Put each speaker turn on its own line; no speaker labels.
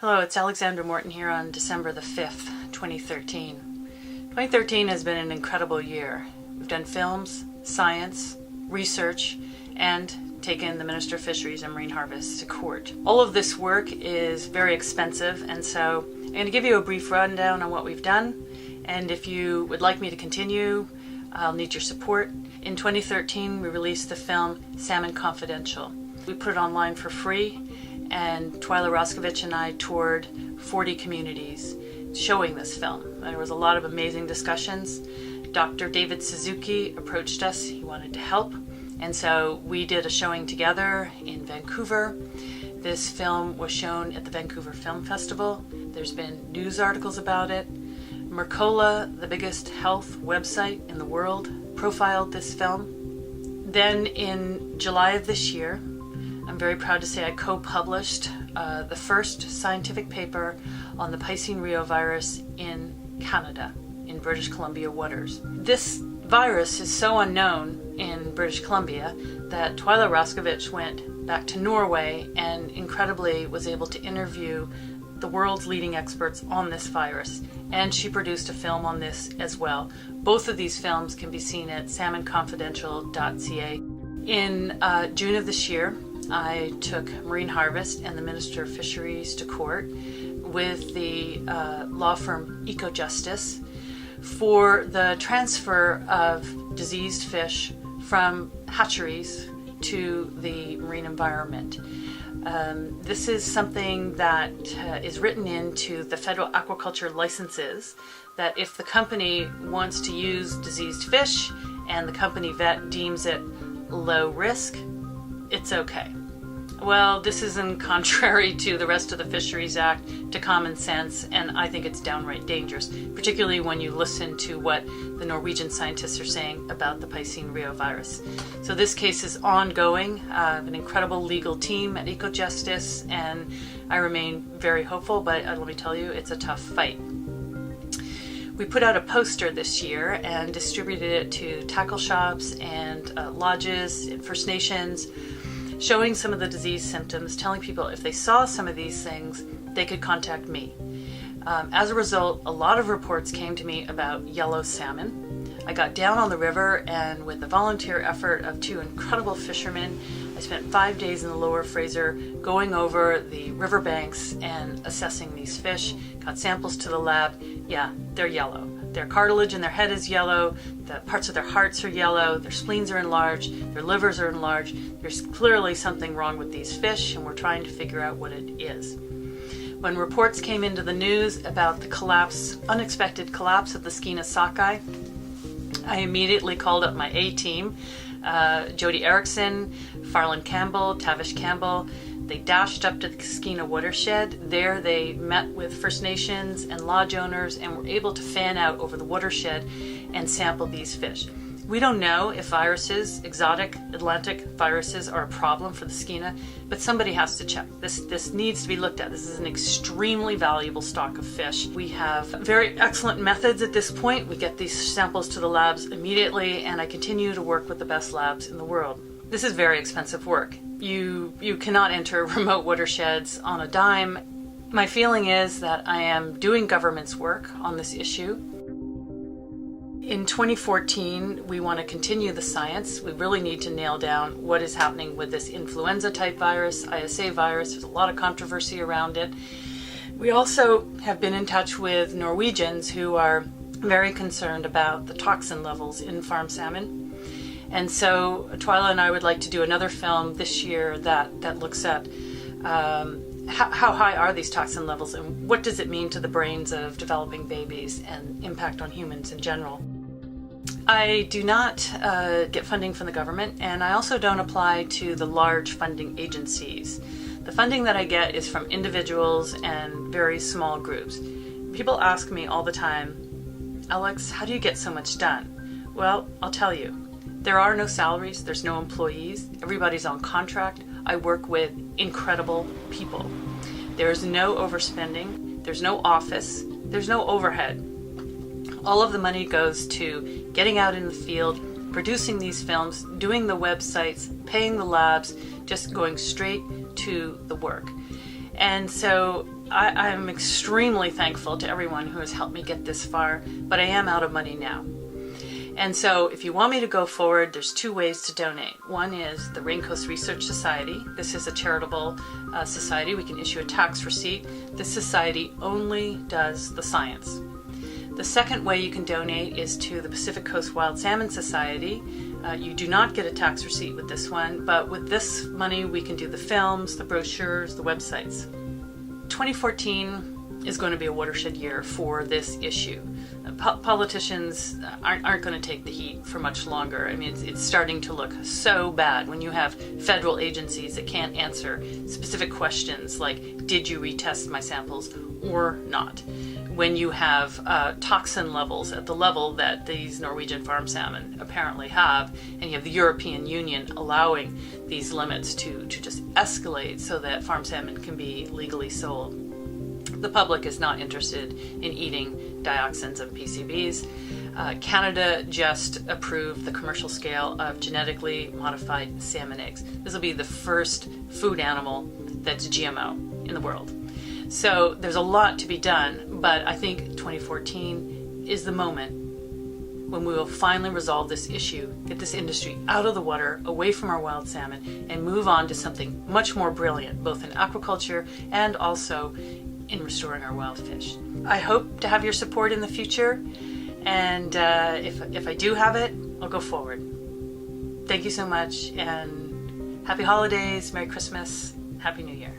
Hello, it's Alexandra Morton here on December the 5th, 2013. 2013 has been an incredible year. We've done films, science, research, and taken the Minister of Fisheries and Marine Harvest to court. All of this work is very expensive, and so I'm going to give you a brief rundown on what we've done, and if you would like me to continue, I'll need your support. In 2013, we released the film Salmon Confidential. We put it online for free, and Twyla Roskovich and I toured 40 communities showing this film. There was a lot of amazing discussions. Dr. David Suzuki approached us. He wanted to help, and so we did a showing together in Vancouver. This film was shown at the Vancouver Film Festival. There's been news articles about it. Mercola, the biggest health website in the world, profiled this film. Then in July of this year, I'm very proud to say I co-published the first scientific paper on the Piscine reovirus in Canada, in British Columbia waters. This virus is so unknown in British Columbia that Twyla Roskovich went back to Norway and incredibly was able to interview the world's leading experts on this virus, and she produced a film on this as well. Both of these films can be seen at salmonconfidential.ca. In June of this year, I took Marine Harvest and the Minister of Fisheries to court with the law firm Ecojustice for the transfer of diseased fish from hatcheries to the marine environment. This is something that is written into the federal aquaculture licenses, that if the company wants to use diseased fish and the company vet deems it low risk, it's okay. Well, this is in contrary to the rest of the Fisheries Act, to common sense, and I think it's downright dangerous, particularly when you listen to what the Norwegian scientists are saying about the Piscine reovirus. So this case is ongoing. I have an incredible legal team at Ecojustice, and I remain very hopeful, but let me tell you, it's a tough fight. We put out a poster this year and distributed it to tackle shops and lodges and First Nations, showing some of the disease symptoms, telling people if they saw some of these things, they could contact me. As a result, a lot of reports came to me about yellow salmon. I got down on the river, and with the volunteer effort of two incredible fishermen, I spent 5 days in the Lower Fraser going over the riverbanks and assessing these fish, got samples to the lab. Yeah, they're yellow. Their cartilage in their head is yellow, the parts of their hearts are yellow, their spleens are enlarged, their livers are enlarged. There's clearly something wrong with these fish, and we're trying to figure out what it is. When reports came into the news about the unexpected collapse of the Skeena sockeye, I immediately called up my A-team, Jody Erickson, Farland Campbell, Tavish Campbell. They dashed up to the Skeena watershed. There they met with First Nations and lodge owners and were able to fan out over the watershed and sample these fish. We don't know if viruses, exotic Atlantic viruses, are a problem for the Skeena, but somebody has to check. This needs to be looked at. This is an extremely valuable stock of fish. We have very excellent methods at this point. We get these samples to the labs immediately, and I continue to work with the best labs in the world. This is very expensive work. You cannot enter remote watersheds on a dime. My feeling is that I am doing government's work on this issue. In 2014, we want to continue the science. We really need to nail down what is happening with this influenza-type virus, ISA virus. There's a lot of controversy around it. We also have been in touch with Norwegians who are very concerned about the toxin levels in farm salmon. And so Twyla and I would like to do another film this year that looks at how high are these toxin levels and what does it mean to the brains of developing babies and impact on humans in general. I do not get funding from the government, and I also don't apply to the large funding agencies. The funding that I get is from individuals and very small groups. People ask me all the time, Alex, how do you get so much done? Well, I'll tell you. There are no salaries, there's no employees, everybody's on contract. I work with incredible people. There's no overspending, there's no office, there's no overhead. All of the money goes to getting out in the field, producing these films, doing the websites, paying the labs, just going straight to the work. And so I'm extremely thankful to everyone who has helped me get this far, but I am out of money now. And so if you want me to go forward, there's two ways to donate. One is the Raincoast Research Society. This is a charitable society. We can issue a tax receipt. This society only does the science. The second way you can donate is to the Pacific Coast Wild Salmon Society. You do not get a tax receipt with this one, but with this money we can do the films, the brochures, the websites. 2014 is going to be a watershed year for this issue. Politicians aren't going to take the heat for much longer. I mean, it's starting to look so bad when you have federal agencies that can't answer specific questions like, did you retest my samples or not? When you have toxin levels at the level that these Norwegian farm salmon apparently have, and you have the European Union allowing these limits to just escalate so that farm salmon can be legally sold. The public is not interested in eating dioxins and PCBs. Canada just approved the commercial scale of genetically modified salmon eggs. This will be the first food animal that's GMO in the world. So there's a lot to be done, but I think 2014 is the moment when we will finally resolve this issue, get this industry out of the water, away from our wild salmon, and move on to something much more brilliant, both in aquaculture and also in restoring our wild fish. I hope to have your support in the future, and if I do have it, I'll go forward. Thank you so much, and happy holidays, Merry Christmas, Happy New Year.